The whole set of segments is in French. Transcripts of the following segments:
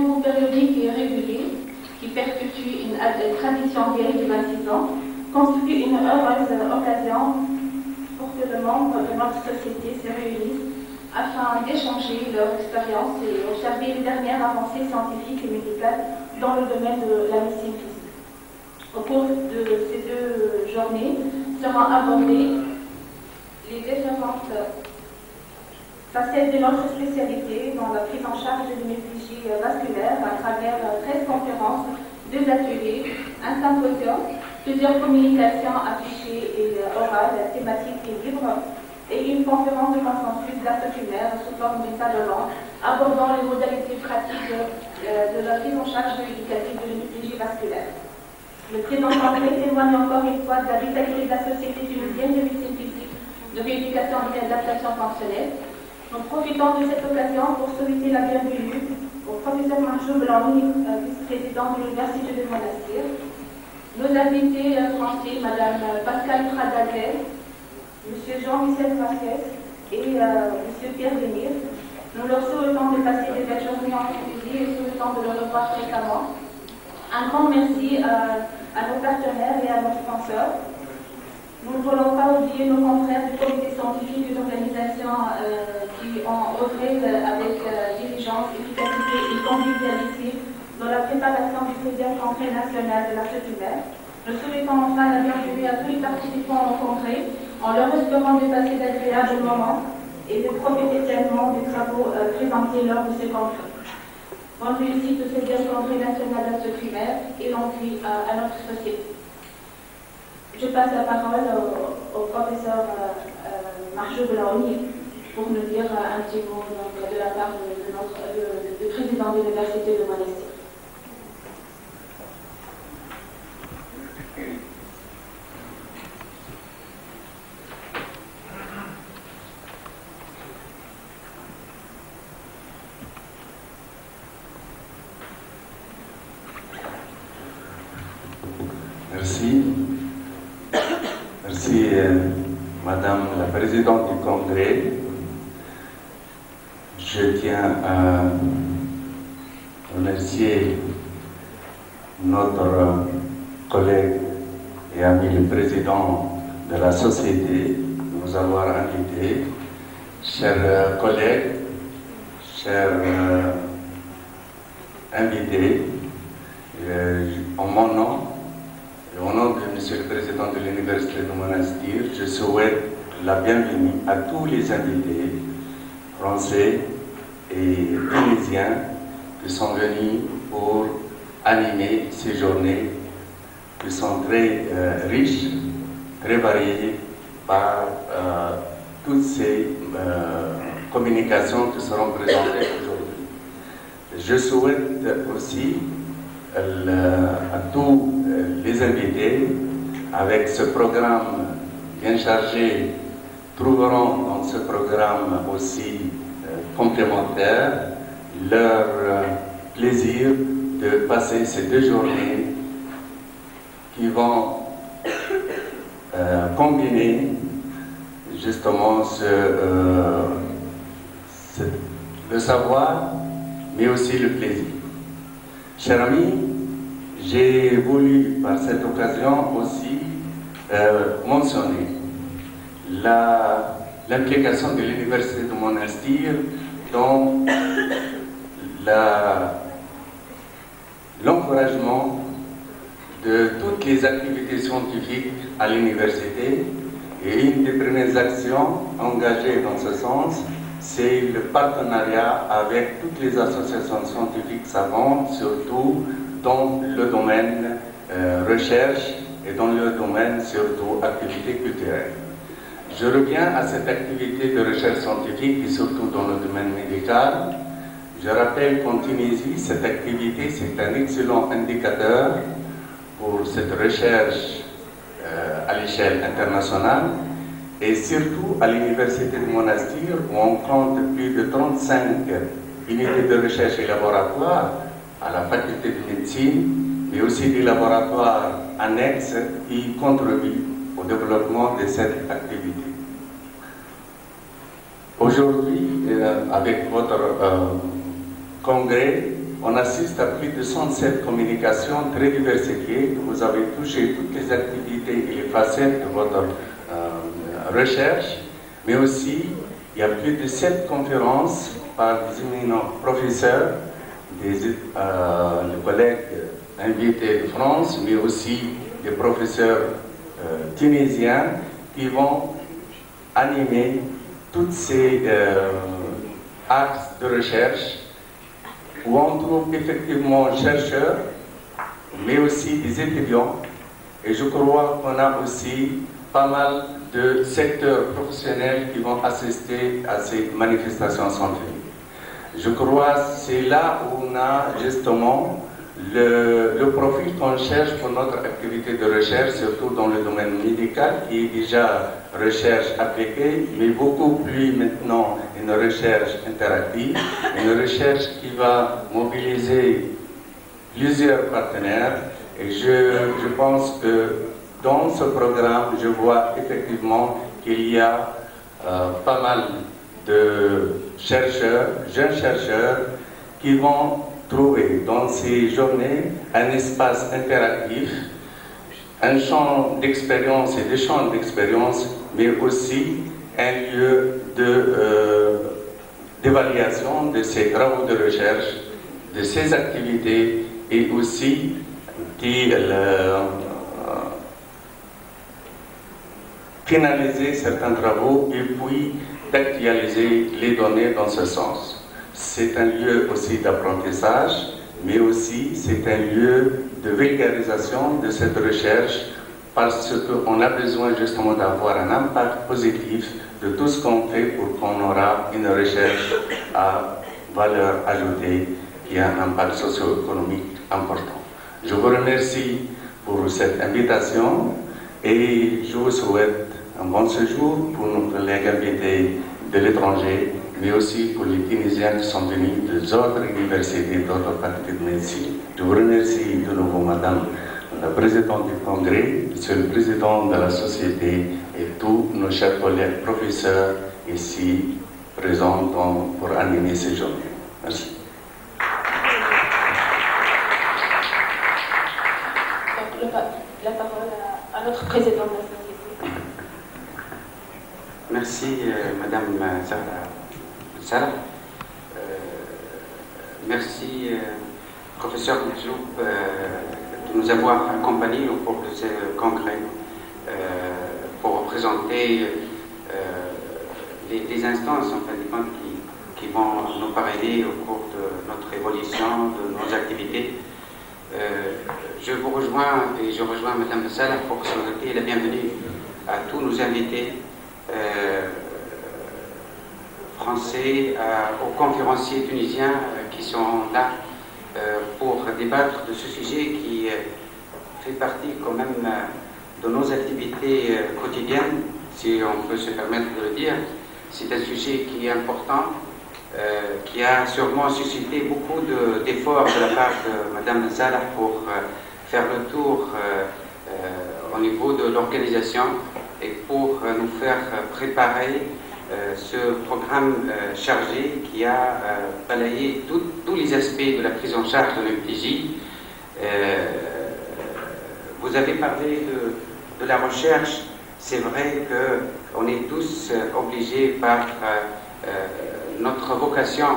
rendez-vous périodique et régulier qui perpétue une tradition vieille de 26 ans constitue une heureuse occasion pour que les membres de notre société se réunissent afin d'échanger leur expérience et observer les dernières avancées scientifiques et médicales dans le domaine de la médecine physique. Au cours de ces 2 journées seront abordées les différentes facettes de notre spécialité dans la prise en charge de l'hémiplégie vasculaire à travers 13 conférences, 2 ateliers, un symposium, plusieurs communications affichées et orales, thématiques et libres, et une conférence de consensus d'actes sous forme de table ronde abordant les modalités pratiques de la prise en charge éducative de l'hémiplégie vasculaire. Le présent congrès témoigne encore une fois de la vitalité de la Société tunisienne de médecine physique, de rééducation et d'adaptation fonctionnelle. Nous profitons de cette occasion pour souhaiter la bienvenue au professeur Marjou Belaouni, vice-président de l'Université de Monastir, nos invités français, Madame Pascal Pradagel, Monsieur Jean-Michel Vasquez et Monsieur Pierre Demir. Nous leur souhaitons de passer de belles journées en Tunisie et souhaitons de le revoir fréquemment. Un grand merci à nos partenaires et à nos sponsors. Nous ne voulons pas oublier nos confrères du comité scientifique et d'organisation qui ont œuvré avec diligence, efficacité et convivialité dans la préparation du 13e congrès national de la tumeur. Nous souhaitons enfin la bienvenue à tous les participants au congrès en leur espérant de passer d'agréables moments et de profiter pleinement des travaux présentés lors de ce congrès. Bonne réussite au 16e congrès national de la tumeur et l'envie à notre société. Je passe la parole au professeur Marjou Belaouni pour nous dire un petit mot de la part du président de l'Université de Monastir. Merci. Merci, Madame la Présidente du Congrès. Je tiens à remercier notre collègue et ami le Président de la Société de nous avoir invités. Chers collègues, chers invités, en mon nom, et au nom de Monsieur le Président de l'Université de Monastir, je souhaite la bienvenue à tous les invités français et tunisiens qui sont venus pour animer ces journées qui sont très riches, très variées par toutes ces communications qui seront présentées aujourd'hui. Je souhaite aussi à tous les invités, avec ce programme bien chargé, trouveront dans ce programme aussi complémentaire leur plaisir de passer ces 2 journées qui vont combiner justement le savoir, mais aussi le plaisir. Chers amis, j'ai voulu par cette occasion aussi mentionner l'implication de l'Université de Monastir dans l'encouragement de toutes les activités scientifiques à l'université, et une des premières actions engagées dans ce sens, c'est le partenariat avec toutes les associations scientifiques savantes, surtout dans le domaine recherche et dans le domaine surtout activité culturelle. Je reviens à cette activité de recherche scientifique et surtout dans le domaine médical. Je rappelle qu'en Tunisie, cette activité, c'est un excellent indicateur pour cette recherche à l'échelle internationale et surtout à l'Université de Monastir où on compte plus de 35 unités de recherche et laboratoires à la faculté de médecine, mais aussi des laboratoires annexes qui contribuent au développement de cette activité. Aujourd'hui, avec votre congrès, on assiste à plus de 107 communications très diversifiées. Vous avez touché toutes les activités et les facettes de votre recherche, mais aussi il y a plus de 7 conférences par des éminents professeurs, des collègues invités de France, mais aussi des professeurs tunisiens qui vont animer tous ces axes de recherche où on trouve effectivement chercheurs, mais aussi des étudiants. Et je crois qu'on a aussi pas mal de secteurs professionnels qui vont assister à ces manifestations scientifiques. Je crois que c'est là où on a justement le profil qu'on cherche pour notre activité de recherche, surtout dans le domaine médical, qui est déjà recherche appliquée, mais beaucoup plus maintenant une recherche interactive, une recherche qui va mobiliser plusieurs partenaires. Et je pense que dans ce programme, je vois effectivement qu'il y a pas mal de chercheurs, jeunes chercheurs, qui vont trouver dans ces journées un espace interactif, un champ d'expérience et d'échange d'expérience, mais aussi un lieu d'évaluation de ces travaux de recherche, de ces activités, et aussi finaliser certains travaux et puis d'actualiser les données dans ce sens. C'est un lieu aussi d'apprentissage, mais aussi c'est un lieu de vulgarisation de cette recherche, parce qu'on a besoin justement d'avoir un impact positif de tout ce qu'on fait pour qu'on aura une recherche à valeur ajoutée qui a un impact socio-économique important. Je vous remercie pour cette invitation et je vous souhaite un bon séjour pour nos collègues invités de l'étranger, mais aussi pour les Tunisiens qui sont venus des autres universités, d'autres facultés de médecine. Je vous remercie de nouveau, Madame la Présidente du Congrès, Monsieur le Président de la Société et tous nos chers collègues professeurs ici présents pour animer ces journées. Merci. La parole à notre Président de la Société. Merci, Madame Salah. Merci, professeur Mejloub, de nous avoir accompagnés au cours de ce congrès pour représenter les instances en fin de compte qui vont nous parrainer au cours de notre évolution, de nos activités. Je vous rejoins et je rejoins Madame Salah pour souhaiter la bienvenue à tous nos invités français, aux conférenciers tunisiens qui sont là pour débattre de ce sujet qui fait partie quand même de nos activités quotidiennes, si on peut se permettre de le dire. C'est un sujet qui est important, qui a sûrement suscité beaucoup d'efforts de la part de Madame Salah pour faire le tour au niveau de l'organisation et pour nous faire préparer ce programme chargé qui a balayé tous les aspects de la prise en charge de l'EMTJ. Vous avez parlé de la recherche. C'est vrai qu'on est tous obligés par notre vocation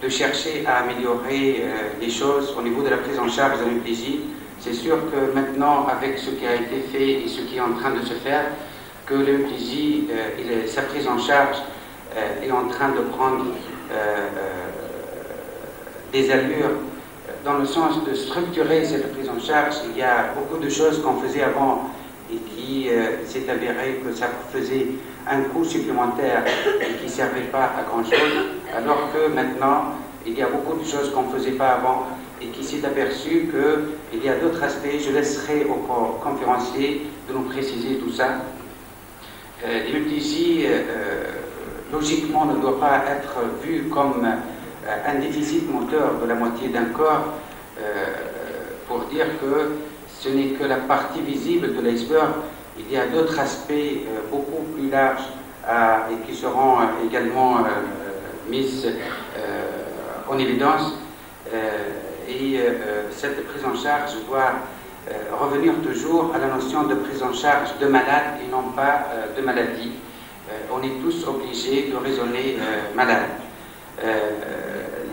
de chercher à améliorer les choses au niveau de la prise en charge de l'EMTJ. C'est sûr que maintenant, avec ce qui a été fait et ce qui est en train de se faire, que l'EMTJ, sa prise en charge est en train de prendre des allures dans le sens de structurer cette prise en charge. Il y a beaucoup de choses qu'on faisait avant et qui s'est avéré que ça faisait un coût supplémentaire et qui ne servait pas à grand chose, alors que maintenant, il y a beaucoup de choses qu'on ne faisait pas avant et qui s'est aperçu qu'il y a d'autres aspects. Je laisserai aux conférenciers de nous préciser tout ça. L'EMTJ, logiquement, ne doit pas être vu comme un déficit moteur de la moitié d'un corps, pour dire que ce n'est que la partie visible de l'iceberg. Il y a d'autres aspects beaucoup plus larges et qui seront également mis en évidence. Cette prise en charge doit revenir toujours à la notion de prise en charge de malade et non pas de maladie. On est tous obligés de raisonner malade.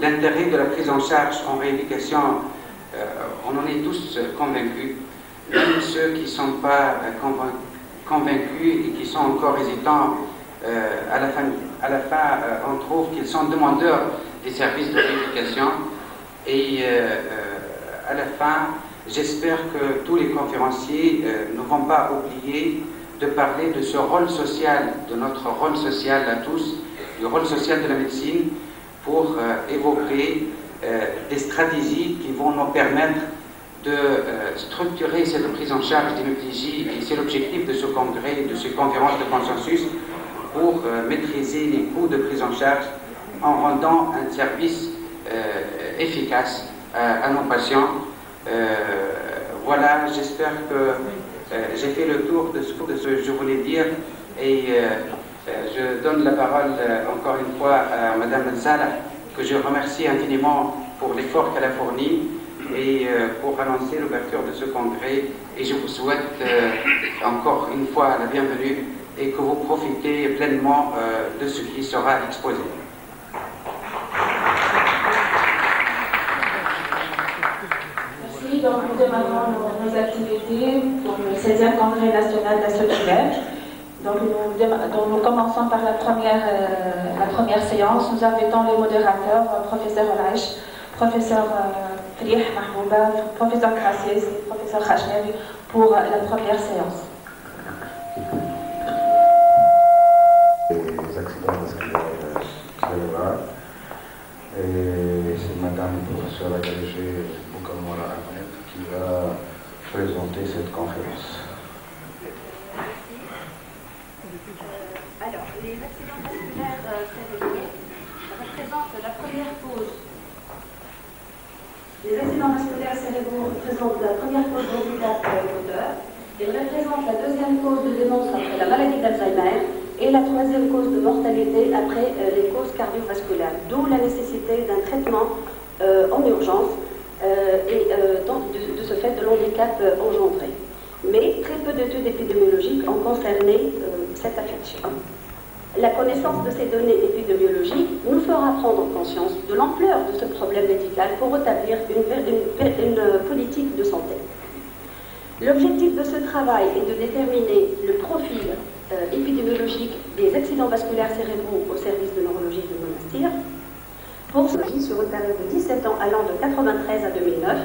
L'intérêt de la prise en charge en rééducation, on en est tous convaincus, même ceux qui ne sont pas convaincus et qui sont encore hésitants. À la fin, on trouve qu'ils sont demandeurs des services de rééducation. Et à la fin, j'espère que tous les conférenciers ne vont pas oublier de parler de ce rôle social, de notre rôle social à tous, du rôle social de la médecine, pour évoquer des stratégies qui vont nous permettre de structurer cette prise en charge d'hémiplégie, et c'est l'objectif de ce congrès, de ces conférences de consensus, pour maîtriser les coûts de prise en charge en rendant un service efficace à nos patients. Voilà, j'espère que j'ai fait le tour de ce que je voulais dire, et je donne la parole encore une fois à Madame Salah, que je remercie infiniment pour l'effort qu'elle a fourni et pour annoncer l'ouverture de ce congrès, et je vous souhaite encore une fois la bienvenue et que vous profitez pleinement de ce qui sera exposé. Merci. Donc nous démarrons nos activités pour le 16e congrès national de la solidaire. Donc nous commençons par la première séance. Nous invitons les modérateurs, professeur Olaïch, professeur Frih Mahbouba, professeur Krassis, professeur Khashnevi pour la première séance. Les accidents vasculaires cérébrales. Et c'est Madame le professeur agrégé Boukamora Ahmed qui va présenter cette conférence. Alors, les accidents vasculaires cérébraux représentent la première cause. Les accidents vasculaires cérébraux représentent la première cause d'handicap moteur. Ils représentent la deuxième cause de démence après la maladie d'Alzheimer et la troisième cause de mortalité après les causes cardiovasculaires. D'où la nécessité d'un traitement en urgence et de ce fait de l'handicap engendré. Mais très peu d'études épidémiologiques ont concerné cette affection. La connaissance de ces données épidémiologiques nous fera prendre conscience de l'ampleur de ce problème médical pour établir une politique de santé. L'objectif de ce travail est de déterminer le profil épidémiologique des accidents vasculaires cérébraux au service de neurologie de Monastir pour sur une période de 17 ans allant de 1993 à 2009.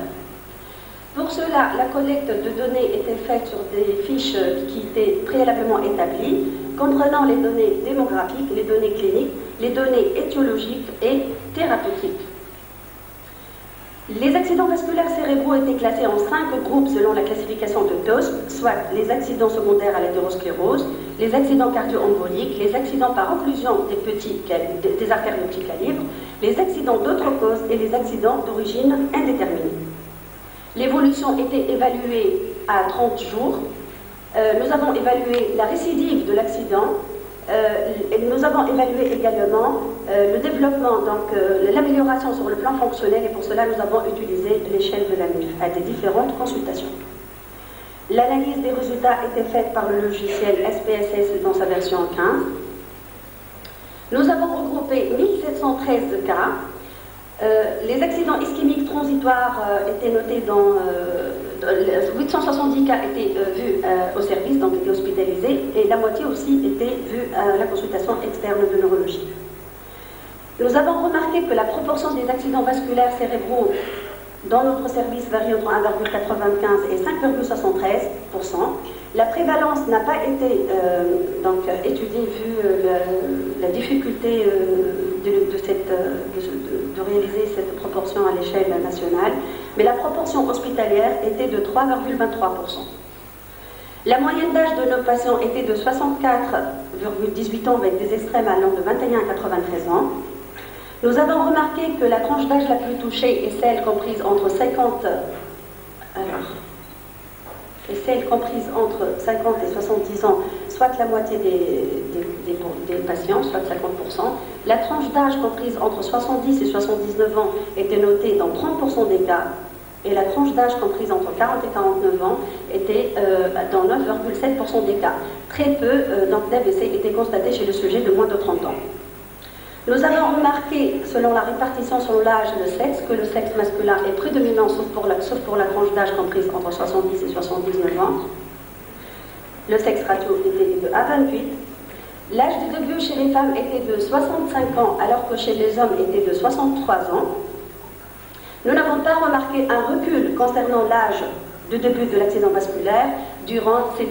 Pour cela, la collecte de données était faite sur des fiches qui étaient préalablement établies, comprenant les données démographiques, les données cliniques, les données étiologiques et thérapeutiques. Les accidents vasculaires cérébraux étaient classés en 5 groupes selon la classification de TOSP, soit les accidents secondaires à l'athérosclérose, les accidents cardio-emboliques, les accidents par occlusion des artères de petit calibre, les accidents d'autres causes et les accidents d'origine indéterminée. L'évolution était évaluée à 30 jours. Nous avons évalué la récidive de l'accident. Nous avons évalué également le développement, donc l'amélioration sur le plan fonctionnel, et pour cela nous avons utilisé l'échelle de la MIF à des différentes consultations. L'analyse des résultats était faite par le logiciel SPSS dans sa version 15. Nous avons regroupé 1713 cas. Les accidents ischémiques transitoires étaient notés dans 870 cas étaient vus au service, donc étaient hospitalisés, et la moitié aussi était vue à la consultation externe de neurologie. Nous avons remarqué que la proportion des accidents vasculaires cérébraux dans notre service varie entre 1,95 et 5,73%. La prévalence n'a pas été étudiée vu la difficulté de réaliser cette proportion à l'échelle nationale, mais la proportion hospitalière était de 3,23%. La moyenne d'âge de nos patients était de 64,18 ans avec des extrêmes allant de 21 à 93 ans. Nous avons remarqué que la tranche d'âge la plus touchée est celle comprise entre 50... et celles comprises entre 50 et 70 ans, soit la moitié des patients, soit 50%. La tranche d'âge comprise entre 70 et 79 ans était notée dans 30% des cas, et la tranche d'âge comprise entre 40 et 49 ans était dans 9,7% des cas. Très peu d'AVC étaient constatés chez le sujet de moins de 30 ans. Nous avons remarqué, selon la répartition selon l'âge et le sexe, que le sexe masculin est prédominant, sauf pour la tranche d'âge comprise entre 70 et 79 ans. Le sexe ratio était de 1 à 28. L'âge de début chez les femmes était de 65 ans, alors que chez les hommes était de 63 ans. Nous n'avons pas remarqué un recul concernant l'âge de début de l'accident vasculaire durant ces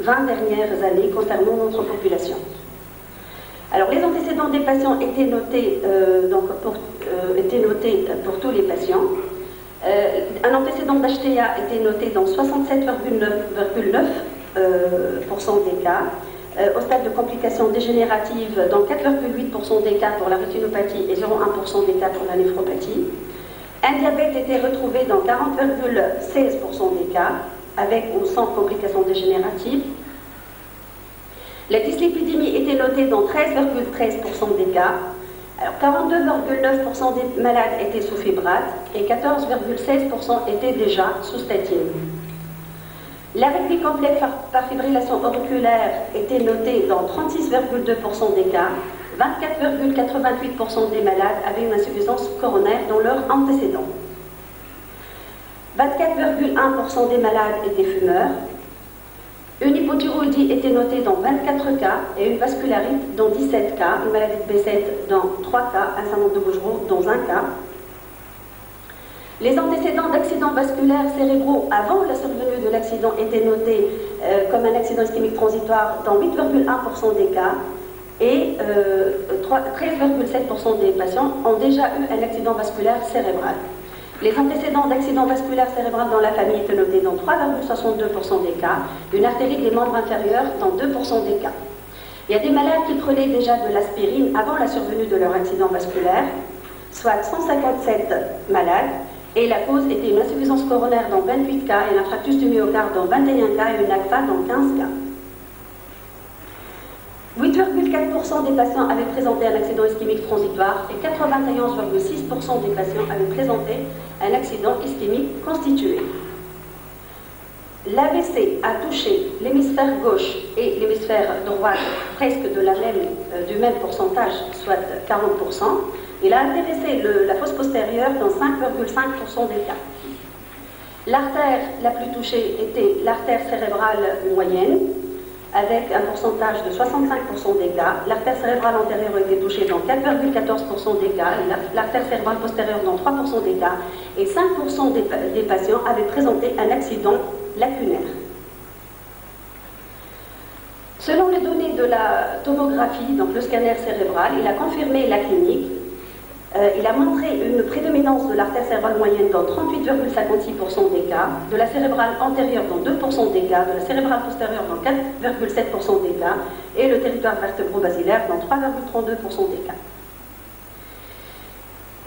20 dernières années concernant notre population. Alors, les antécédents des patients étaient notés, pour tous les patients. Un antécédent d'HTA était noté dans 67,9% des cas. Au stade de complications dégénératives, dans 4,8% des cas pour la rétinopathie et 0,1% des cas pour la néphropathie. Un diabète était retrouvé dans 40,16% des cas, avec ou sans complications dégénératives. La dyslipidémie était notée dans 13,13% des cas. Alors, 42,9% des malades étaient sous fibrate et 14,16% étaient déjà sous statine. L'arythmie complète par fibrillation auriculaire était notée dans 36,2% des cas. 24,88% des malades avaient une insuffisance coronaire dans leur antécédent. 24,1% des malades étaient fumeurs. Une hypothyroïdie était notée dans 24 cas et une vascularite dans 17 cas, une maladie de B7 dans 3 cas, un syndrome de Gauchereau dans 1 cas. Les antécédents d'accidents vasculaires cérébraux avant la survenue de l'accident étaient notés comme un accident ischémique transitoire dans 8,1% des cas et 13,7% des patients ont déjà eu un accident vasculaire cérébral. Les antécédents d'accident vasculaire cérébral dans la famille étaient notés dans 3,62% des cas, une artérie des membres inférieurs dans 2% des cas. Il y a des malades qui prenaient déjà de l'aspirine avant la survenue de leur accident vasculaire, soit 157 malades, et la cause était une insuffisance coronaire dans 28 cas, et un infarctus du myocarde dans 21 cas, et une ACFA dans 15 cas. 8,4% des patients avaient présenté un accident ischémique transitoire et 91,6% des patients avaient présenté un accident ischémique constitué. L'AVC a touché l'hémisphère gauche et l'hémisphère droit presque du même pourcentage, soit 40%. Il a intéressé la fosse postérieure dans 5,5% des cas. L'artère la plus touchée était l'artère cérébrale moyenne, avec un pourcentage de 65% des cas. L'artère cérébrale antérieure a été touchée dans 4,14% des cas, l'artère cérébrale postérieure dans 3% des cas, et 5% des patients avaient présenté un accident lacunaire. Selon les données de la tomographie, donc le scanner cérébral, il a confirmé la clinique. Il a montré une prédominance de l'artère cérébrale moyenne dans 38,56% des cas, de la cérébrale antérieure dans 2% des cas, de la cérébrale postérieure dans 4,7% des cas, et le territoire vertébro-basilaire dans 3,32% des cas.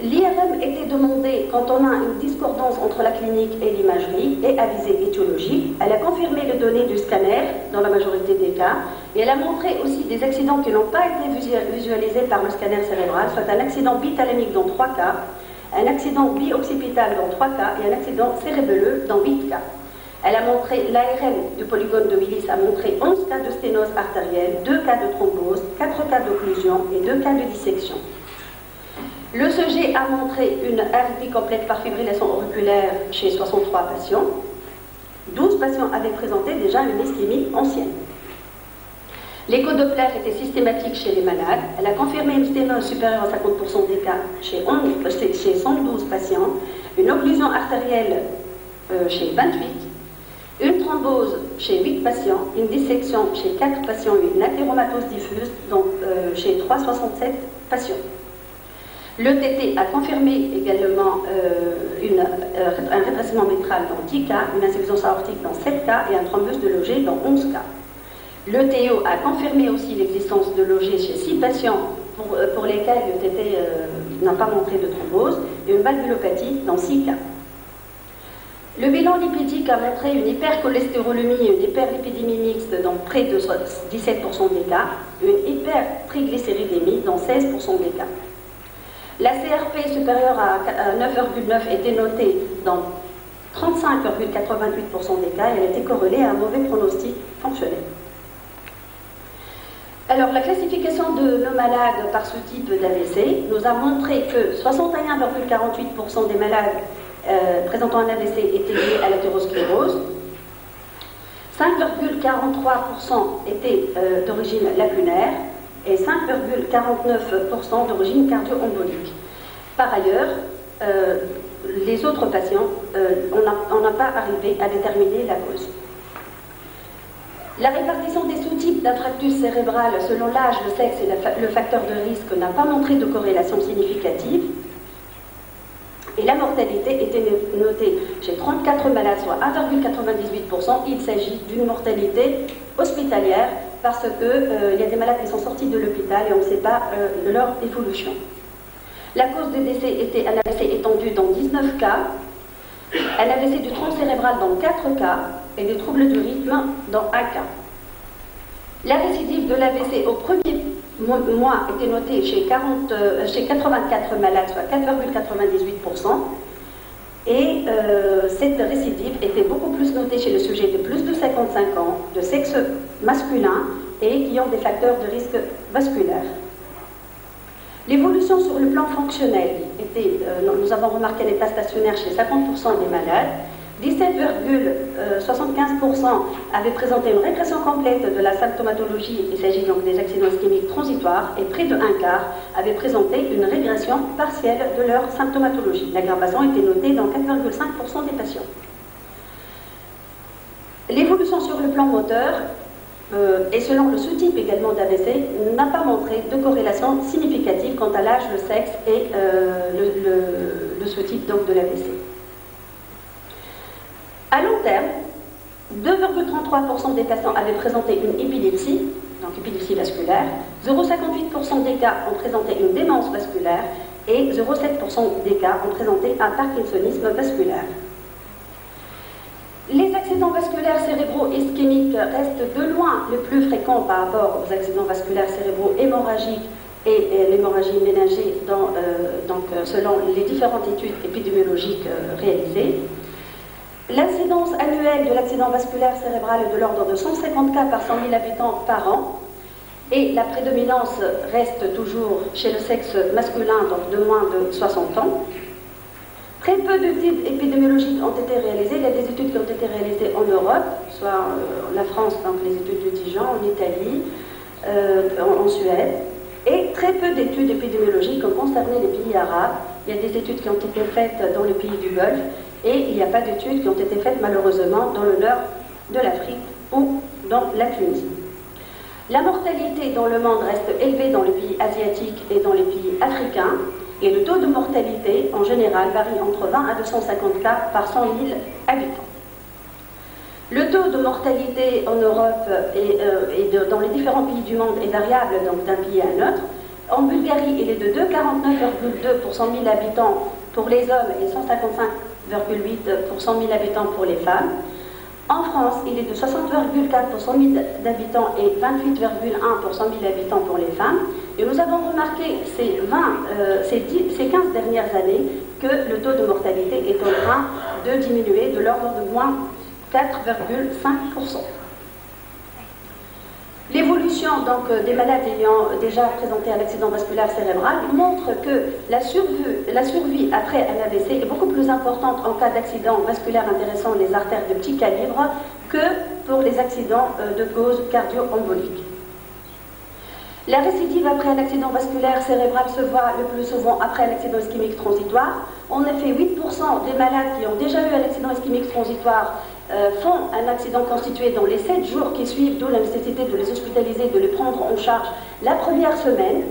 L'IRM était demandée quand on a une discordance entre la clinique et l'imagerie et à visée étiologique. Elle a confirmé les données du scanner dans la majorité des cas et elle a montré aussi des accidents qui n'ont pas été visualisés par le scanner cérébral, soit un accident bithalamique dans 3 cas, un accident bi-occipital dans 3 cas et un accident cérébelleux dans 8 cas. Elle a montré, l'ARM du polygone de Willis a montré 11 cas de sténose artérielle, 2 cas de thrombose, 4 cas d'occlusion et 2 cas de dissection. L'ECG a montré une arythmie complète par fibrillation auriculaire chez 63 patients. 12 patients avaient présenté déjà une ischémie ancienne. L'écho Doppler était systématique chez les malades. Elle a confirmé une sténose supérieure à 50% des cas chez 112 patients, une occlusion artérielle chez 28, une thrombose chez 8 patients, une dissection chez 4 patients et une athéromatose diffuse chez 367 patients. Le TT a confirmé également un rétrécissement mitral dans 10 cas, une insuffisance aortique dans 7 cas et un thrombus de Loger dans 11 cas. Le TO a confirmé aussi l'existence de Loger chez 6 patients pour lesquels le TT n'a pas montré de thrombose et une valvulopathie dans 6 cas. Le bilan lipidique a montré une hypercholestérolémie et une hyperlipidémie mixte dans près de 17% des cas, une hypertriglycéridémie dans 16% des cas. La CRP supérieure à 9,9 était notée dans 35,88% des cas et elle était corrélée à un mauvais pronostic fonctionnel. Alors, la classification de nos malades par ce type d'AVC nous a montré que 61,48% des malades présentant un AVC étaient liés à l'athérosclérose, 5,43% étaient d'origine lacunaire et 5,49% d'origine cardio-embolique. Par ailleurs, les autres patients, on n'a pas arrivé à déterminer la cause. La répartition des sous-types d'infarctus cérébral selon l'âge, le sexe et le facteur de risque n'a pas montré de corrélation significative. Et la mortalité était notée chez 34 malades, soit 1,98%. Il s'agit d'une mortalité hospitalière parce qu'il y a des malades qui sont sortis de l'hôpital et on ne sait pas leur évolution. La cause de décès était un AVC étendu dans 19 cas, un AVC du tronc cérébral dans 4 cas et des troubles du rythme dans 1 cas. La récidive de l'AVC au premier mois était notée chez 84 malades, soit 4,98%. Et cette récidive était beaucoup plus notée chez le sujet de plus de 55 ans, de sexe masculin et qui ont des facteurs de risque vasculaire. L'évolution sur le plan fonctionnel était, nous avons remarqué l'état stationnaire chez 50% des malades, 17,75% avaient présenté une régression complète de la symptomatologie, il s'agit donc des accidents ischémiques transitoires, et près de un quart avaient présenté une régression partielle de leur symptomatologie. L'aggravation était notée dans 4,5% des patients. L'évolution sur le plan moteur, et selon le sous-type également d'AVC, n'a pas montré de corrélation significative quant à l'âge, le sexe et le sous-type donc de l'AVC. À long terme, 2,33% des patients avaient présenté une épilepsie, donc épilepsie vasculaire, 0,58% des cas ont présenté une démence vasculaire et 0,7% des cas ont présenté un parkinsonisme vasculaire. Les accidents vasculaires cérébro-ischémiques restent de loin le plus fréquents par rapport aux accidents vasculaires cérébro-hémorragiques et l'hémorragie méningée selon les différentes études épidémiologiques réalisées. L'incidence annuelle de l'accident vasculaire cérébral est de l'ordre de 150 cas par 100 000 habitants par an et la prédominance reste toujours chez le sexe masculin, donc de moins de 60 ans. Très peu d'études épidémiologiques ont été réalisées. Il y a des études qui ont été réalisées en Europe, soit la France, donc les études de Dijon, en Italie, en Suède, et très peu d'études épidémiologiques ont concerné les pays arabes. Il y a des études qui ont été faites dans les pays du Golfe, et il n'y a pas d'études qui ont été faites malheureusement dans le nord de l'Afrique ou dans la Tunisie. La mortalité dans le monde reste élevée dans les pays asiatiques et dans les pays africains, et le taux de mortalité en général varie entre 20 à 250 cas par 100 000 habitants. Le taux de mortalité en Europe et dans les différents pays du monde est variable donc d'un pays à un autre. En Bulgarie, il est de 2,49,2 pour 100 000 habitants pour les hommes et 155,8 pour 100 000 habitants pour les femmes. En France, il est de 60,4 pour 100 000 habitants et 28,1 pour 100 000 habitants pour les femmes. Et nous avons remarqué ces 15 dernières années que le taux de mortalité est en train de diminuer de l'ordre de moins 4,5%. L'évolution des malades ayant déjà présenté un accident vasculaire cérébral montre que la survie après un AVC est beaucoup plus importante en cas d'accident vasculaire intéressant les artères de petit calibre que pour les accidents de cause cardio-embolique. La récidive après un accident vasculaire cérébral se voit le plus souvent après un accident ischémique transitoire. En effet, 8% des malades qui ont déjà eu un accident ischémique transitoire font un accident constitué dans les 7 jours qui suivent, d'où la nécessité de les hospitaliser, de les prendre en charge la première semaine.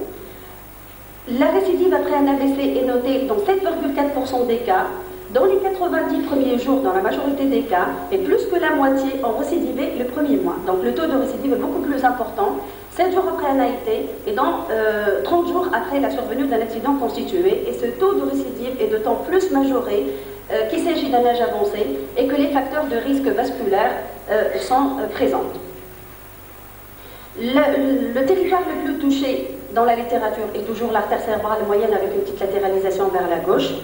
La récidive après un AVC est notée dans 7,4% des cas. Dans les 90 premiers jours, dans la majorité des cas, et plus que la moitié ont récidivé le premier mois. Donc le taux de récidive est beaucoup plus important 7 jours après un AIT et dans 30 jours après la survenue d'un accident constitué. Et ce taux de récidive est d'autant plus majoré qu'il s'agit d'un âge avancé et que les facteurs de risque vasculaire sont présents. Le territoire le plus touché dans la littérature est toujours l'artère cérébrale moyenne avec une petite latéralisation vers la gauche.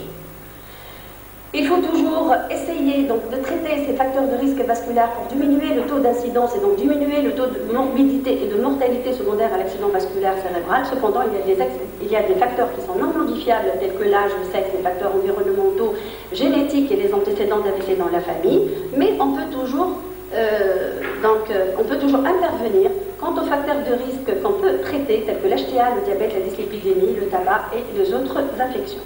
Il faut toujours essayer donc, de traiter ces facteurs de risque vasculaire pour diminuer le taux d'incidence et donc diminuer le taux de morbidité et de mortalité secondaire à l'accident vasculaire cérébral. Cependant, il y a des facteurs qui sont non modifiables tels que l'âge, le sexe, les facteurs environnementaux, génétiques et les antécédents d'AVC dans la famille, mais on peut toujours intervenir quant aux facteurs de risque qu'on peut traiter tels que l'HTA, le diabète, la dyslipidémie, le tabac et les autres infections.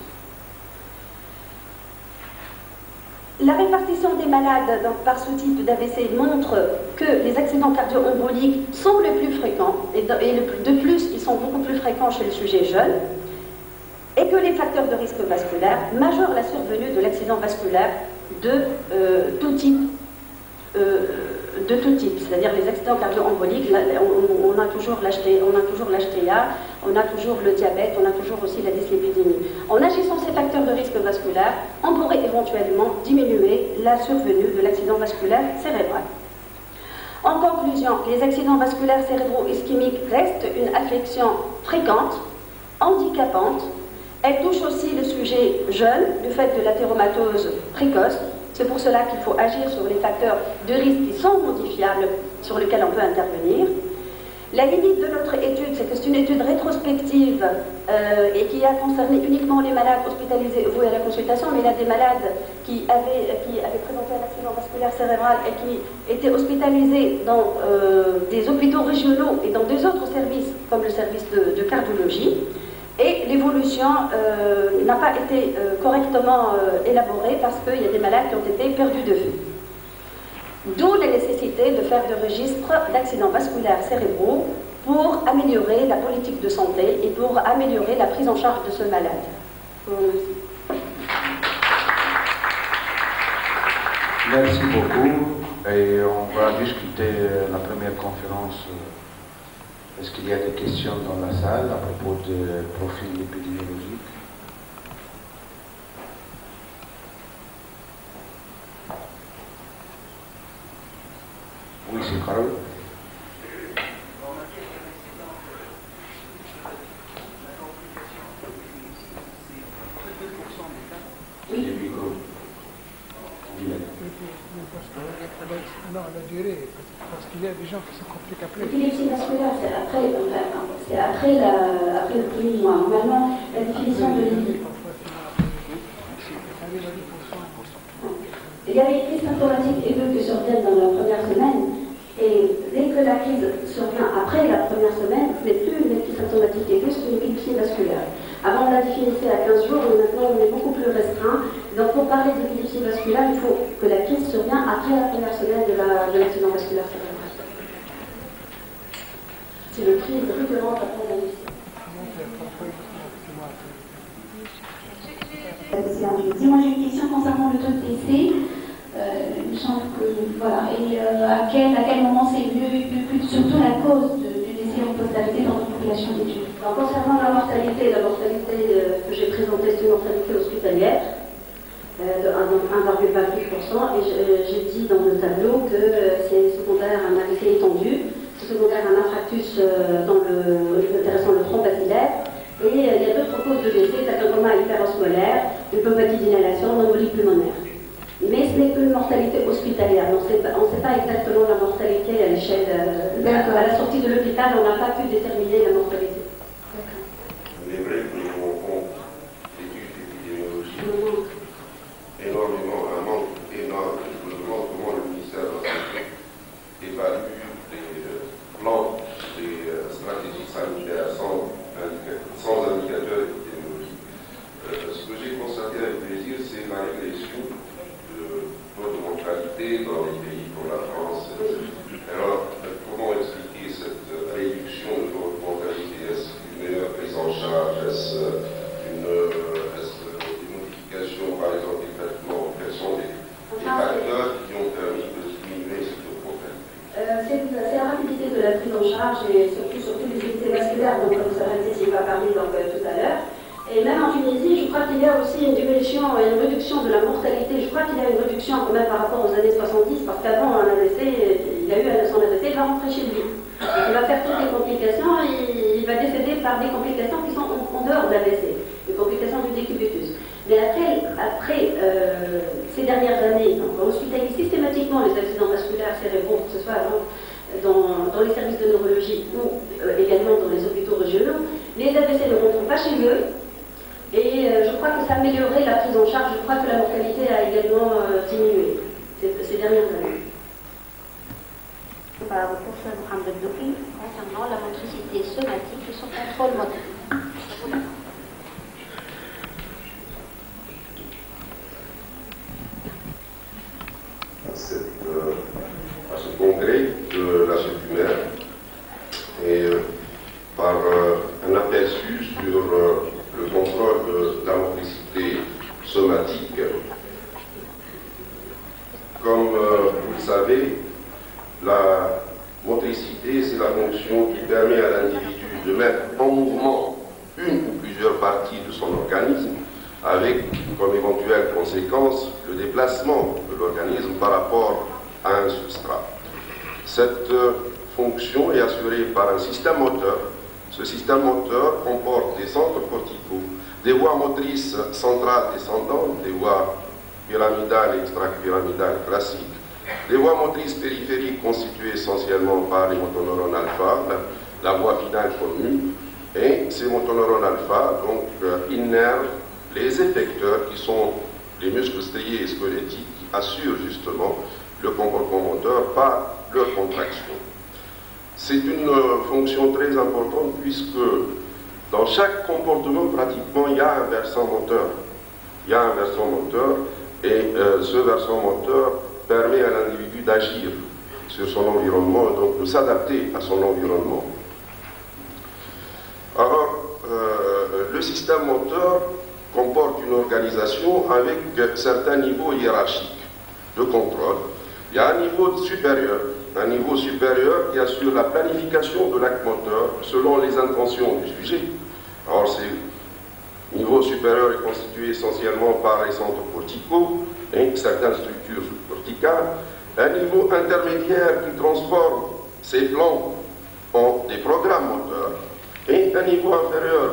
La répartition des malades donc, par sous-type d'AVC montre que les accidents cardio-emboliques sont les plus fréquents et de plus, ils sont beaucoup plus fréquents chez le sujet jeune et que les facteurs de risque vasculaire majorent la survenue de l'accident vasculaire de tout type. C'est-à-dire les accidents cardio-emboliques, on a toujours l'HTA, on a toujours le diabète, on a toujours aussi la dyslipidémie. En agissant ces facteurs de risque vasculaire, on pourrait éventuellement diminuer la survenue de l'accident vasculaire cérébral. En conclusion, les accidents vasculaires cérébro-ischémiques restent une affection fréquente, handicapante. Elle touche aussi le sujet jeune du fait de l'athéromatose précoce. C'est pour cela qu'il faut agir sur les facteurs de risque qui sont modifiables, sur lesquels on peut intervenir. La limite de notre étude, c'est que c'est une étude rétrospective et qui a concerné uniquement les malades hospitalisés voués à la consultation, mais il y a des malades qui avaient présenté un accident vasculaire cérébral et qui étaient hospitalisés dans des hôpitaux régionaux et dans des autres services, comme le service de cardiologie. Et l'évolution n'a pas été correctement élaborée parce qu'il y a des malades qui ont été perdus de vue. D'où la nécessité de faire des registres d'accidents vasculaires cérébraux pour améliorer la politique de santé et pour améliorer la prise en charge de ce malade. Merci beaucoup. Et on va discuter la première conférence. Est-ce qu'il y a des questions dans la salle à propos du profil épidémiologique? Oui, c'est Carole. Oui. Non, la durée, parce qu'il y a des gens qui sont compliqués après. L'épilepsie vasculaire, c'est après le premier mois. Normalement, la définition de l'IVI. Il y a les crises symptomatiques aiguës qui surviennent dans la première semaine, et dès que la crise survient après la première semaine, ce n'est plus une crise symptomatique aiguë, c'est une épilepsie vasculaire. Avant, on la définissait à 15 jours, mais maintenant, on est beaucoup plus restreint. Donc, pour parler d'épilepsie vasculaire, il faut que la crise survient après la première semaine de l'accident vasculaire cérébral. C'est le crise récurrente après la naissance. Moi j'ai une question concernant le taux de décès. Il me semble que voilà. Et à quel moment c'est vu, surtout la cause du décès en postalité dans la population d'études. Concernant la mortalité que j'ai présentée, c'est une mortalité hospitalière de 1,28%. Et j'ai dit dans le tableau que c'est secondaire à un AVC étendu, c'est secondaire à un infarctus intéressant le tronc bacillaire. Et il y a d'autres causes de décès, c'est un coma hyperosmolaire, une pneumonie d'inhalation, une embolie pulmonaire. Mais ce n'est qu'une mortalité hospitalière. On ne sait pas exactement la mortalité à l'échelle. À la sortie de l'hôpital, on n'a pas pu déterminer la mortalité. Il est vrai que nous avons compte d'études épidémiologiques, un manque énorme. Je me demande comment le ministère de la Santé évalue les plans, les stratégies sanitaires sans indicateur épidémiologique. Ce que j'ai constaté avec plaisir, c'est la régression de taux de mortalité dans les pays comme la France. Alors, comment expliquer cette réduction de taux de mortalité? Est-ce une meilleure prise en charge? Est-ce des modifications, par exemple, des traitements? Quels sont les facteurs qui ont permis de diminuer ce taux de mortalité? C'est la rapidité de la prise en charge et surtout les unités vasculaires dont vous avez va parler tout à l'heure. Et même en Tunisie, je crois qu'il y a aussi une diminution et une réduction de la mortalité. Je crois qu'il y a une réduction quand même par rapport aux années 70, parce qu'avant, un AVC, il a eu son AVC, il va rentrer chez lui. Il va faire toutes les complications et il va décéder par des complications qui sont en dehors de l'AVC, des complications du décubitus. Mais après ces dernières années, on hospitalise systématiquement les accidents vasculaires cérébraux, que ce soit dans les services de neurologie ou également dans les hôpitaux régionaux. Les AVC ne rentrent pas chez eux. Et je crois que ça a amélioré la prise en charge. Je crois que la mortalité a également diminué ces dernières années. Par le professeur Mohamed Douki, concernant la motricité somatique et son contrôle moteur. À ce congrès de la circulaire et par un aperçu sur le contrôle de la motricité somatique. Comme vous le savez, la motricité, c'est la fonction qui permet à l'individu de mettre en mouvement une ou plusieurs parties de son organisme, avec comme éventuelle conséquence le déplacement de l'organisme par rapport à un substrat. Cette fonction est assurée par un système moteur. Ce système moteur comporte des centres corticaux, des voies motrices centrales descendantes, des voies pyramidales et extrapyramidales classiques, des voies motrices périphériques constituées essentiellement par les motoneurones alpha, la voie finale commune, et ces motoneurones alpha donc innervent les effecteurs qui sont les muscles striés et squelettiques qui assurent justement le comportement moteur par leur contraction. C'est une fonction très importante puisque dans chaque comportement pratiquement il y a un versant moteur. Il y a un versant moteur et ce versant moteur permet à l'individu d'agir sur son environnement et donc de s'adapter à son environnement. Alors, le système moteur comporte une organisation avec certains niveaux hiérarchiques de contrôle. Il y a un niveau supérieur qui assure la planification de l'acte moteur selon les intentions du sujet. Alors, ce niveau supérieur est constitué essentiellement par les centres corticaux et certaines structures corticales. Un niveau intermédiaire qui transforme ces plans en des programmes moteurs et un niveau inférieur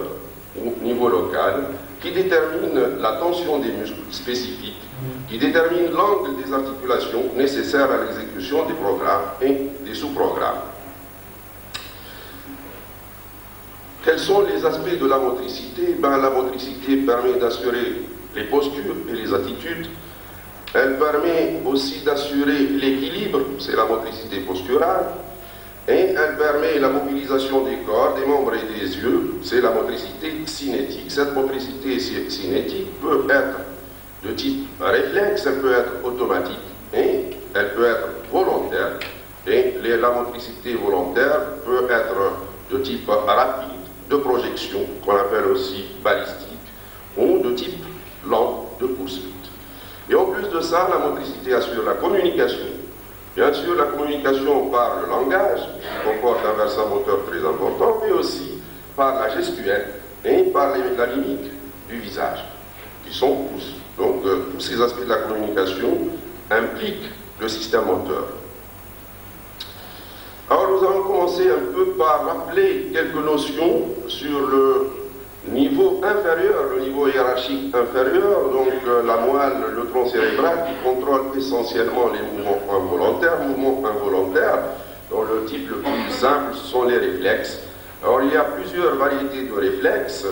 au niveau local qui détermine la tension des muscles spécifiques, qui détermine l'angle des articulations nécessaires à l'exécution des programmes et des sous-programmes. Quels sont les aspects de la motricité? La motricité permet d'assurer les postures et les attitudes. Elle permet aussi d'assurer l'équilibre, c'est la motricité posturale. Et elle permet la mobilisation des corps, des membres et des yeux, c'est la motricité cinétique. Cette motricité cinétique peut être de type réflexe, elle peut être automatique et elle peut être volontaire. Et la motricité volontaire peut être de type rapide, de projection, qu'on appelle aussi balistique, ou de type lent, de poursuite. Et en plus de ça, la motricité assure la communication. Bien sûr, la communication par le langage, qui comporte un versant moteur très important, mais aussi par la gestuelle et par la mimique du visage, qui sont tous. Donc, tous ces aspects de la communication impliquent le système moteur. Alors, nous allons commencer un peu par rappeler quelques notions sur le niveau inférieur, le niveau hiérarchique inférieur, donc la moelle, le tronc cérébral qui contrôle essentiellement les mouvements involontaires, dont le type le plus simple sont les réflexes. Alors il y a plusieurs variétés de réflexes,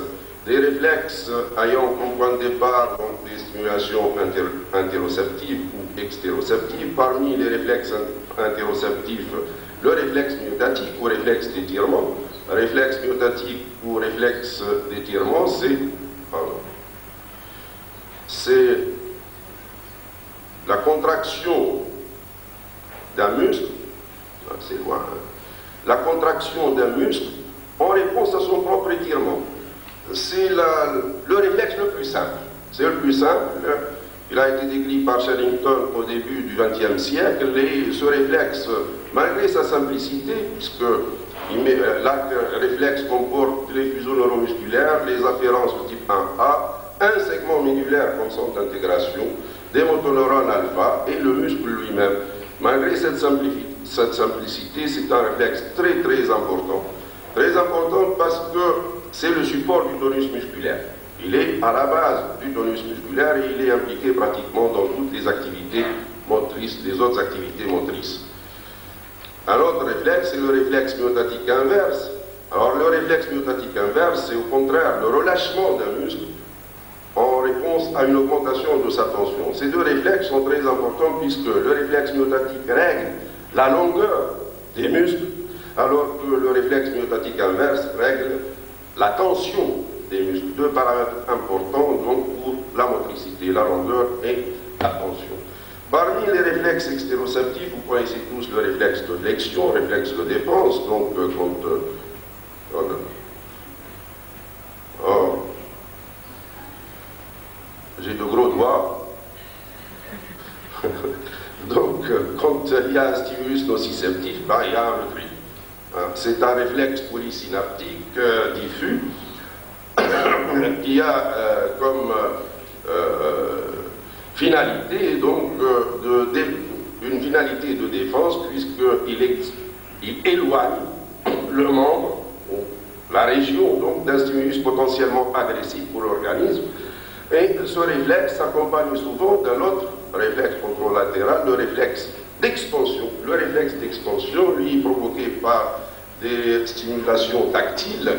des réflexes ayant comme point de départ donc, des stimulations interoceptives ou extéroceptives. Parmi les réflexes interoceptifs, le réflexe myotatique ou réflexe d'étirement. Réflexe myotatique ou réflexe d'étirement, c'est la contraction d'un muscle, c'est loin, la contraction d'un muscle en réponse à son propre étirement. C'est le réflexe le plus simple. C'est le plus simple. Il a été décrit par Sherrington au début du XXe siècle et ce réflexe, malgré sa simplicité, puisque l'arc réflexe comporte les fuseaux neuromusculaires, les afférences de type 1A, un segment médulaire concentre l'intégration des motoneurones alpha et le muscle lui-même. Malgré cette simplicité, c'est un réflexe très important. Très important parce que c'est le support du tonus musculaire. Il est à la base du tonus musculaire et il est impliqué pratiquement dans toutes les activités motrices, les autres activités motrices. Un autre réflexe, c'est le réflexe myotatique inverse. Alors le réflexe myotatique inverse, c'est au contraire le relâchement d'un muscle en réponse à une augmentation de sa tension. Ces deux réflexes sont très importants puisque le réflexe myotatique règle la longueur des muscles, alors que le réflexe myotatique inverse règle la tension des muscles. Deux paramètres importants donc pour la motricité, la longueur et la tension. Parmi les réflexes extéroceptifs, vous connaissez tous le réflexe de flexion, réflexe de défense, donc j'ai de gros doigts. Donc, quand il y a un stimulus nociceptif, il y a un reflux. C'est un réflexe polysynaptique diffus qui a comme finalité, donc, une finalité de défense, puisqu'il éloigne le membre, la région, donc, d'un stimulus potentiellement agressif pour l'organisme. Et ce réflexe s'accompagne souvent d'un autre réflexe contralatéral, le réflexe d'expansion. Le réflexe d'expansion, lui, est provoqué par des stimulations tactiles.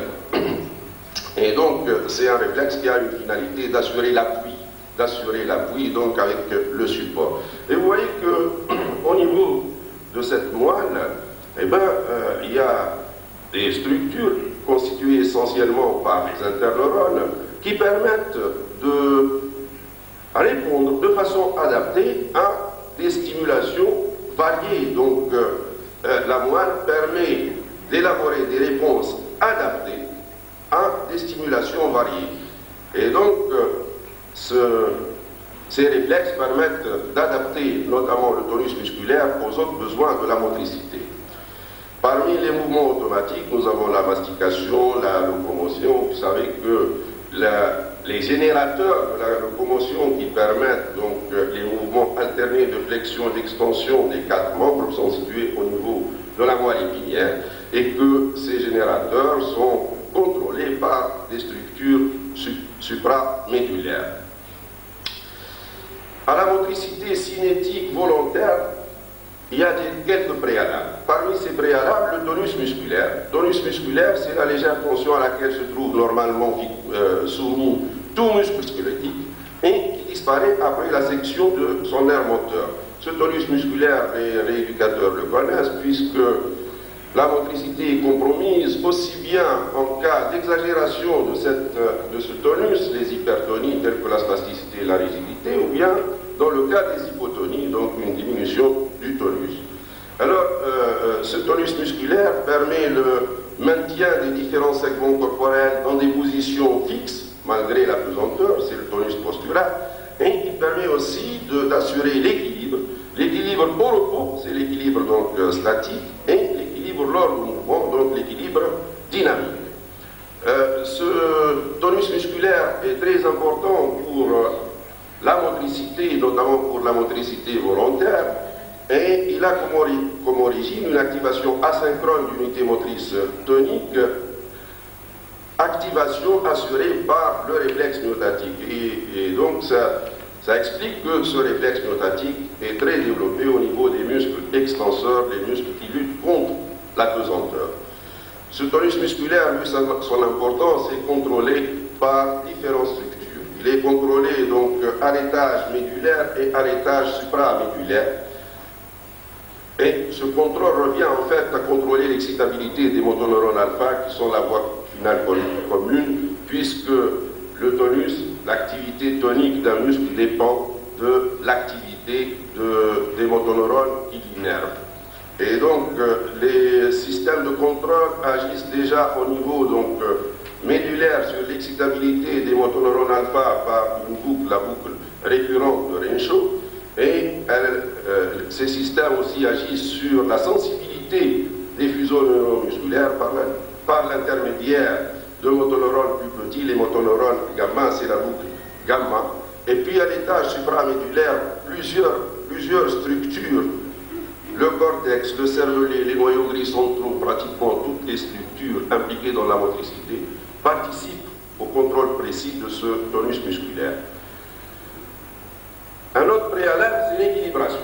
Et donc, c'est un réflexe qui a une finalité d'assurer l'appui, donc avec le support. Et vous voyez qu'au niveau de cette moelle, eh ben, il y a des structures constituées essentiellement par les interneurones qui permettent de répondre de façon adaptée à des stimulations variées. Donc, la moelle permet d'élaborer des réponses adaptées à des stimulations variées. Et donc, ces réflexes permettent d'adapter notamment le tonus musculaire aux autres besoins de la motricité. Parmi les mouvements automatiques, nous avons la mastication, la locomotion. Vous savez que les générateurs de la locomotion qui permettent donc les mouvements alternés de flexion et d'extension des quatre membres sont situés au niveau de la moelle épinière et que ces générateurs sont contrôlés par des structures supramédulaires. À la motricité cinétique volontaire, il y a quelques préalables. Parmi ces préalables, le tonus musculaire. Le tonus musculaire, c'est la légère tension à laquelle se trouve normalement soumis tout muscle squelettique et qui disparaît après la section de son nerf moteur. Ce tonus musculaire, les rééducateurs le connaissent puisque la motricité est compromise aussi bien en cas d'exagération de ce tonus, les hypertonies telles que la spasticité et la rigidité, ou bien dans le cas des hypotonies, donc une diminution du tonus. Alors, ce tonus musculaire permet le maintien des différents segments corporels dans des positions fixes, malgré la pesanteur, c'est le tonus postural, et il permet aussi d'assurer l'équilibre. L'équilibre au repos, c'est l'équilibre donc statique, et l'équilibre lors du mouvement, donc l'équilibre dynamique. Ce tonus musculaire est très important pour la motricité, notamment pour la motricité volontaire, et il a comme origine une activation asynchrone d'unité motrice tonique, activation assurée par le réflexe myotatique. Et donc ça explique que ce réflexe myotatique est très développé au niveau des muscles extenseurs, des muscles qui luttent contre la pesanteur. Ce tonus musculaire, lui, son importance est contrôlé par différentes structures. Il est contrôlé donc à l'étage médulaire et à l'étage supramédulaire. Et ce contrôle revient en fait à contrôler l'excitabilité des motoneurones alpha qui sont la voie finale commune, puisque le tonus, l'activité tonique d'un muscle dépend de l'activité des motoneurones qui l'innervent. Et donc les systèmes de contrôle agissent déjà au niveau donc, médulaire sur l'excitabilité des motoneurones alpha par une boucle, la boucle récurrente de Renshaw. Et ces systèmes aussi agissent sur la sensibilité des fuseaux neuromusculaires par l'intermédiaire deux motoneurones plus petits, les motoneurones gamma, c'est la boucle gamma. Et puis à l'étage supramédullaire, plusieurs structures. Le cortex, le cervelet, les noyaux gris centraux, pratiquement toutes les structures impliquées dans la motricité, participent au contrôle précis de ce tonus musculaire. Un autre préalable, c'est l'équilibration.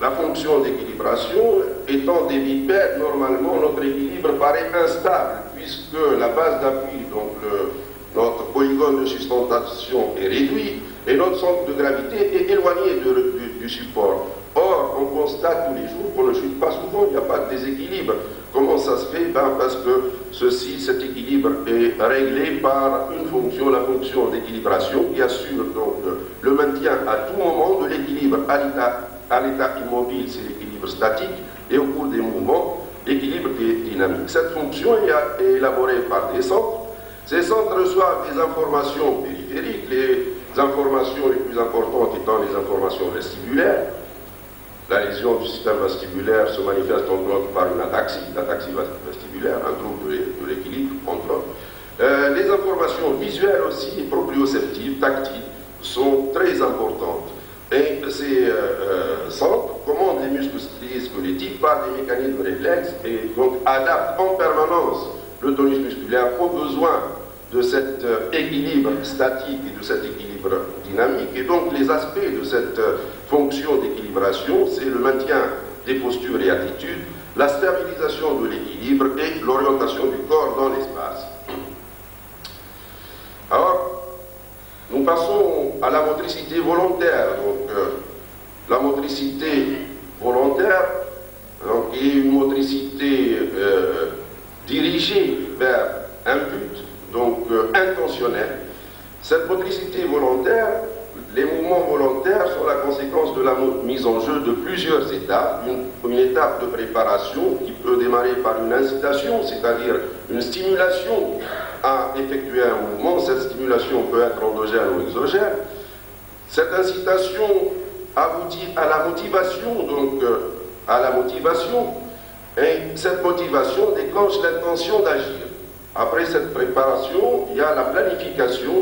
La fonction d'équilibration étant des bipèdes, normalement notre équilibre paraît instable, puisque la base d'appui, donc notre polygone de sustentation est réduit, et notre centre de gravité est éloigné du support. Or, on constate tous les jours qu'on ne chute pas souvent, il n'y a pas de déséquilibre. Comment ça se fait? Parce que cet équilibre est réglé par une fonction, la fonction d'équilibration, qui assure donc le maintien à tout moment de l'équilibre. À l'état immobile, c'est l'équilibre statique, et au cours des mouvements, l'équilibre est dynamique. Cette fonction est élaborée par des centres. Ces centres reçoivent des informations périphériques, les informations les plus importantes étant les informations vestibulaires. La lésion du système vestibulaire se manifeste entre autres par une ataxie vestibulaire, un trouble de l'équilibre, entre autres. Les informations visuelles aussi, proprioceptives, tactiles, sont très importantes. Et ces centres commandent les muscles squelettiques par des mécanismes réflexes et donc adaptent en permanence le tonus musculaire aux besoins de cet équilibre statique et de cet équilibre dynamique. Et donc les aspects de cette fonction d'équilibration, c'est le maintien des postures et attitudes, la stabilisation de l'équilibre et l'orientation du corps dans l'espace. Alors, nous passons à la motricité volontaire. Donc, la motricité volontaire donc, est une motricité dirigée vers un but, donc intentionnel. Cette motricité volontaire, les mouvements volontaires sont la conséquence de la mise en jeu de plusieurs étapes. Une étape de préparation qui peut démarrer par une incitation, c'est-à-dire une stimulation à effectuer un mouvement. Cette stimulation peut être endogène ou exogène. Cette incitation aboutit à la motivation, et cette motivation déclenche l'intention d'agir. Après cette préparation, il y a la planification,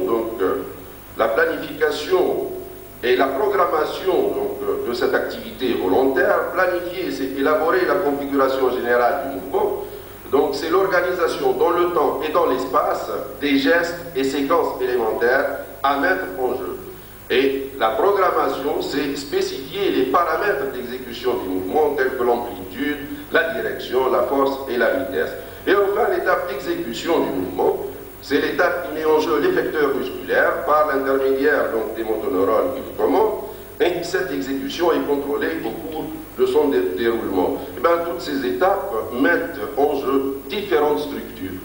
la planification et la programmation de cette activité volontaire. Planifier, c'est élaborer la configuration générale du mouvement. Donc c'est l'organisation dans le temps et dans l'espace des gestes et séquences élémentaires à mettre en jeu. Et la programmation, c'est spécifier les paramètres d'exécution du mouvement tels que l'amplitude, la direction, la force et la vitesse. Et enfin, l'étape d'exécution du mouvement, c'est l'étape qui met en jeu l'effecteur musculaire par l'intermédiaire des motoneurones qui le commandent, et cette exécution est contrôlée au cours de son déroulement. Et bien, toutes ces étapes mettent en jeu différentes structures.